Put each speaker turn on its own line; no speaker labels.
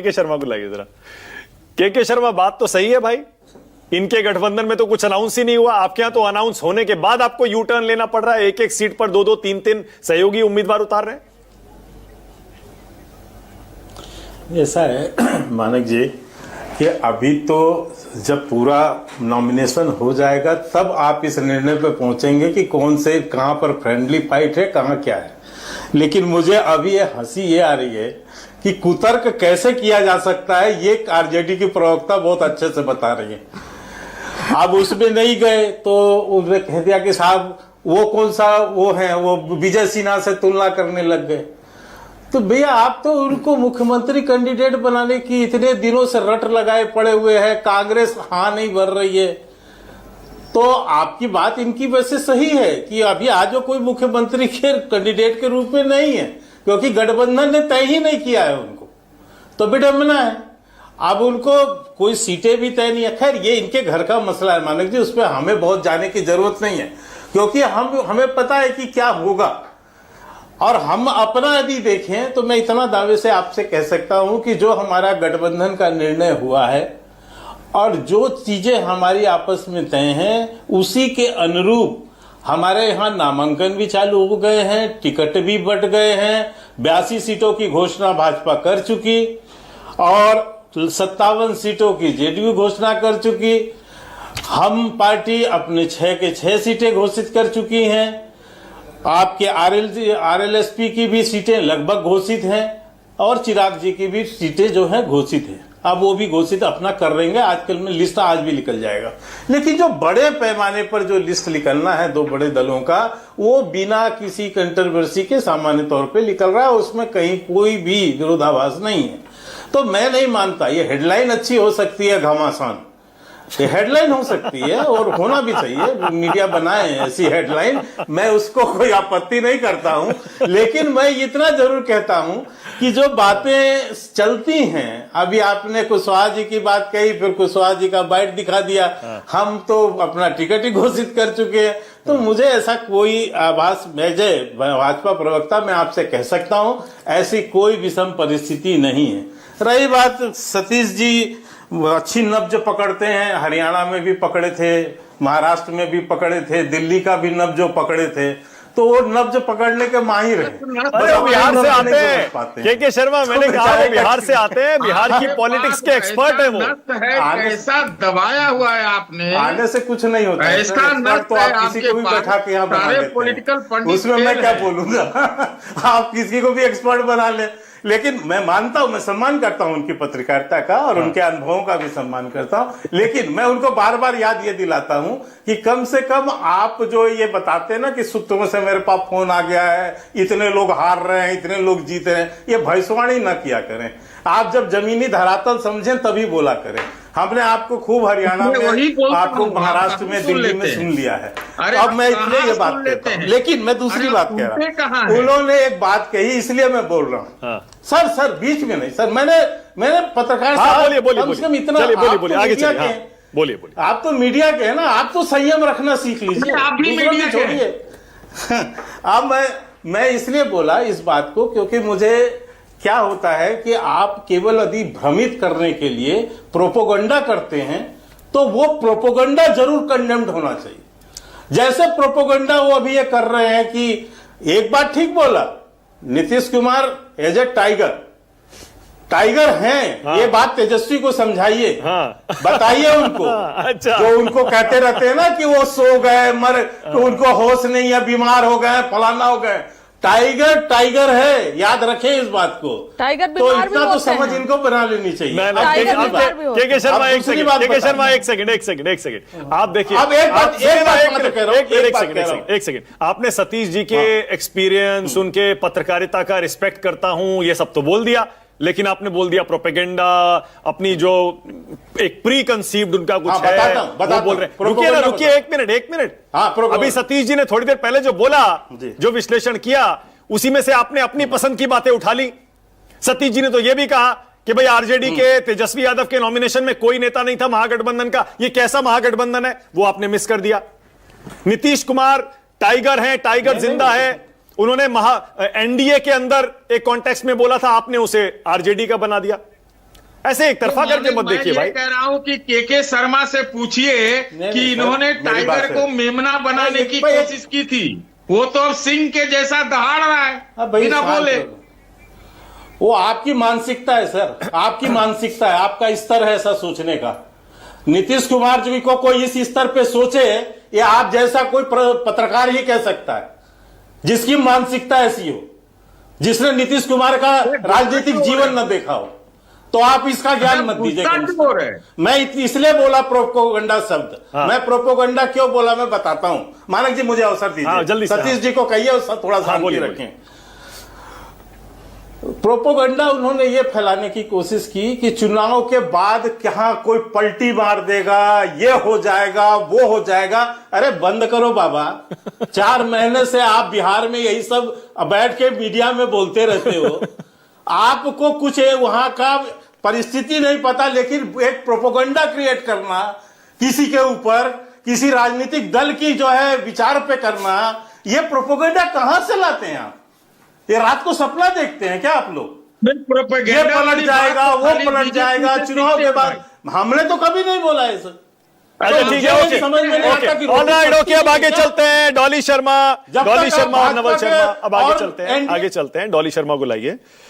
के शर्मा को लाइए जरा। के शर्मा, बात तो सही है भाई, इनके गठबंधन में तो कुछ अनाउंस ही नहीं हुआ। आपके यहां तो अनाउंस होने के बाद आपको यू टर्न लेना पड़ रहा है, एक एक सीट पर 2-2, 3-3 सहयोगी उम्मीदवार उतार रहे हैं।
ऐसा है मानक जी कि अभी तो जब पूरा नॉमिनेशन हो जाएगा तब आप इस निर्णय पे पहुंचेंगे कि कौन से कहां पर फ्रेंडली फाइट है, कहां क्या है। लेकिन मुझे अभी ये हंसी ये आ रही है कि कुतर्क कैसे किया जा सकता है, ये आरजेडी की प्रवक्ता बहुत अच्छे से बता रही है। अब उसमें नहीं गए तो उन्होंने कह दिया कि साहब वो कौन सा वो है, वो विजय सिन्हा से तुलना करने लग गए। तो भैया आप तो उनको मुख्यमंत्री कैंडिडेट बनाने की इतने दिनों से रट लगाए पड़े हुए हैं, कांग्रेस हाँ नहीं भर रही है, तो आपकी बात इनकी वैसे सही है कि अभी आज वो कोई मुख्यमंत्री के कैंडिडेट के रूप में नहीं है, क्योंकि गठबंधन ने तय ही नहीं किया है उनको, तो विडंबना है। अब उनको कोई सीटें भी तय नहीं है। खैर ये इनके घर का मसला है मानक जी, उस पर हमें बहुत जाने की जरूरत नहीं है, क्योंकि हमें पता है कि क्या होगा। और हम अपना यदि देखें तो मैं इतना दावे से आपसे कह सकता हूं कि जो हमारा गठबंधन का निर्णय हुआ है और जो चीजें हमारी आपस में तय हैं उसी के अनुरूप हमारे यहाँ नामांकन भी चालू हो गए हैं, टिकट भी बंट गए हैं, 82 सीटों की घोषणा भाजपा कर चुकी और 57 सीटों की जेडीयू घोषणा कर चुकी। हम पार्टी अपने 6 के 6 सीटें घोषित कर चुकी हैं। आपके आरएलएसपी की भी सीटें लगभग घोषित हैं और चिराग जी की भी सीटें जो है घोषित हैं। अब वो भी घोषित अपना कर रहेंगे, आजकल में लिस्ट आज भी निकल जाएगा। लेकिन जो बड़े पैमाने पर जो लिस्ट निकलना है दो बड़े दलों का, वो बिना किसी कंट्रोवर्सी के सामान्य तौर पे निकल रहा है, उसमें कहीं कोई भी विरोधाभास नहीं है। तो मैं नहीं मानता, ये हेडलाइन अच्छी हो सकती है, घमासान ये हेडलाइन हो सकती है और होना भी चाहिए, मीडिया बनाए ऐसी हेडलाइन, मैं उसको कोई आपत्ति नहीं करता हूं। लेकिन मैं इतना जरूर कहता हूं कि जो बातें चलती हैं, अभी आपने कुशवाहा जी की बात कही, फिर कुशवाहा जी का बाइट दिखा दिया, हम तो अपना टिकट ही घोषित कर चुके हैं। तो मुझे ऐसा कोई आभास, भाजपा प्रवक्ता मैं आपसे कह सकता हूं ऐसी कोई विषम परिस्थिति नहीं है। रही बात सतीश जी अच्छी नब्ज पकड़ते हैं, हरियाणा में भी पकड़े थे, महाराष्ट्र में भी पकड़े थे, दिल्ली का भी नब्ज पकड़े थे, तो वो नब्ज पकड़ने के माहिर हैं।
बिहार से आते हैं के शर्मा, मैंने कहा वो बिहार से आते हैं, बिहार की पॉलिटिक्स के एक्सपर्ट है वो।
ऐसा दबाया हुआ है आपने,
आने से कुछ नहीं होता है,
ऐसा
तो आप किसी को भी बैठा के यहाँ बना लेते हैं।
पॉलिटिकल पंडित
उसमें मैं क्या बोलूंगा आप किसी को भी एक्सपर्ट बना ले। लेकिन मैं मानता हूं, मैं सम्मान करता हूं उनकी पत्रकारिता का और उनके अनुभवों का भी सम्मान करता हूं, लेकिन मैं उनको बार बार याद ये दिलाता हूं कि कम से कम आप जो ये बताते हैं ना कि सूत्रों से मेरे पास फोन आ गया है, इतने लोग हार रहे हैं, इतने लोग जीत रहे हैं, ये भविष्यवाणी न किया करें। आप जब जमीनी धरातल समझें तभी बोला करें। हमने आपको खूब हरियाणा में, आपको महाराष्ट्र में, दिल्ली में सुन लिया है। अब मैं इसलिए ये बात कहता हूँ, लेकिन मैं दूसरी बात कह रहा हूँ, उन्होंने एक बात कही इसलिए मैं बोल रहा हूँ। सर बीच में नहीं सर, मैंने पत्रकार
बोलिए बोलिए
आप तो मीडिया के है ना, आप तो संयम रखना सीख लीजिए,
आप भी मीडिया
छोड़िए। अब मैं इसलिए बोला इस बात को क्योंकि मुझे क्या होता है कि आप केवल यदि भ्रमित करने के लिए प्रोपोगंडा करते हैं तो वो प्रोपोगंडा जरूर कंडेम्ड होना चाहिए। जैसे प्रोपोगंडा वो अभी ये कर रहे हैं कि एक बात ठीक बोला, Nitish Kumar as a tiger हैं। हाँ। ये बात तेजस्वी को समझाइए। हाँ। बताइए उनको। अच्छा। जो उनको कहते रहते हैं ना कि वो सो गए, तो उनको होश नहीं है, बीमार हो गए, फलाना हो गए। टाइगर है, याद रखें इस बात को।
टाइगर
तो इतना तो समझ इनको बना लेनी चाहिए।
के शर्मा एक सेकंड आप देखिए,
अब
एक सेकंड आपने सतीश जी के एक्सपीरियंस, उनके पत्रकारिता का रिस्पेक्ट करता हूं, ये सब तो बोल दिया, लेकिन आपने बोल दिया प्रोपेगेंडा, अपनी जो एक प्री कंसीव्ड उनका कुछ है वो बोल रहे हैं। रुकिए ना, रुकिए एक मिनट। अभी सतीश जी ने थोड़ी देर पहले जो बोला, जो विश्लेषण किया, उसी में से आपने अपनी पसंद की बातें उठा ली। सतीश जी ने तो यह भी कहा कि भाई आरजेडी के तेजस्वी यादव के नॉमिनेशन में कोई नेता नहीं था महागठबंधन का, ये कैसा महागठबंधन है, वो आपने मिस कर दिया। नीतीश कुमार टाइगर है, टाइगर जिंदा है, उन्होंने एनडीए के अंदर एक कॉन्टेक्स्ट में बोला था, आपने उसे आरजेडी का बना दिया। ऐसे एक तरफा करके मत देखिए भाई।
मैं कह रहा हूं कि के शर्मा से पूछिए
नहीं,
कि
सर,
इन्होंने
मेरी बात
टाइगर
है।
को मेमना बनाने की
भाई,
कोशिश की थी, वो तो अब सिंह के जैसा दहाड़ रहा है
हाँ भाई,
बिना
शांत
बोले।
रहो। वो आपकी मानसिकता है सर, आपकी मानसिकता है, आपका स्तर है ऐसा सोचने का। नीतीश कुमार जी को कोई इस स्तर पे सोचे, ये आप जैसा कोई पत्रकार ही कह सकता है जिसकी मानसिकता ऐसी हो, जिसने नीतीश कुमार का राजनीतिक जीवन न देखा हो। तो आप इसका ज्ञान मत दीजिए।
गुस्सा क्यों हो रहे हैं?
मैं इसलिए बोला प्रोपोगंडा शब्द।
हाँ।
मैं प्रोपोगंडा क्यों बोला मैं बताता हूं। मानक जी मुझे अवसर दीजिए।
हाँ, जल्दी से,
सतीश
हाँ।
जी को कहिए और थोड़ा शांति
बोलिए,
रखें। प्रोपोगंडा उन्होंने ये फैलाने की कोशिश की कि चुनाव के बाद कहां कोई पलटी मार देगा, ये हो जाएगा, वो हो जाएगा। अरे बंद करो बाबा। 4 महीने से आप बिहार में यही सब बैठ के मीडिया में बोलते रहते हो। आपको कुछ वहां का परिस्थिति नहीं पता, लेकिन एक प्रोपोगंडा क्रिएट करना किसी के ऊपर, किसी राजनीतिक दल की जो है विचार पे करना, ये प्रोपोगंडा कहां से लाते हैं आप? ये रात को सपना देखते हैं क्या आप लोग? ये पलट जाएगा, वो पलट जाएगा चुनाव के बाद। हमने तो कभी नहीं बोला है सर।
अच्छा ठीक है, ओके
समझ में नहीं आता कि
ऑलराइट, ओके, अब आगे चलते हैं। डॉली शर्मा
जब तक
और
आप
नवल
भाजपा
शर्मा, अब आगे
और
चलते हैं,
एनडीए
आगे चलते हैं। डॉली शर्मा को लाइए।